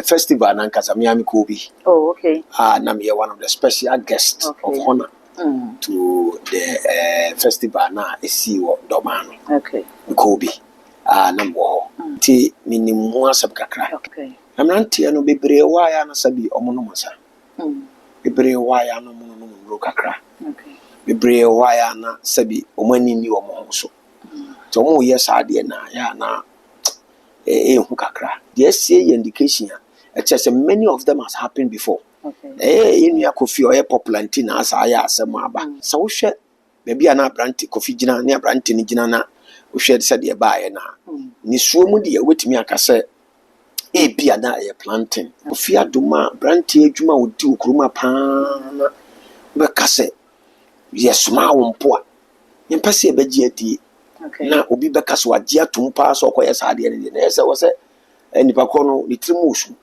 a festival and Miami Kobe. Oh, okay. And we are one of the special guests of honor to the festival now. See what Domano. Okay. Kobe. Number T minimum subcacra. Okay. I'm not Tiano Bibre wire and Sabi Omonomosa. Bibre wire no mono kakra. Okay. Bibre wire na Sabi Omani ni Omoso. So, yes, I did na ya na hukakra. The SA indication, it's just many of them has happened before. Okay. In your coffee or popular tina as I asked Samaba. So, share maybe an abranti coffee gina near brantin ginana, who shared said your buyer na. Niswomudi with me, I say, a piana a planting. Fia duma, branti, juma would do kruma pan. Becase, yes, ma won poor. Impassi begiati. Na obi beka so agye atom pa so koye saade ne na ese wo se nipa ko no ni trimusu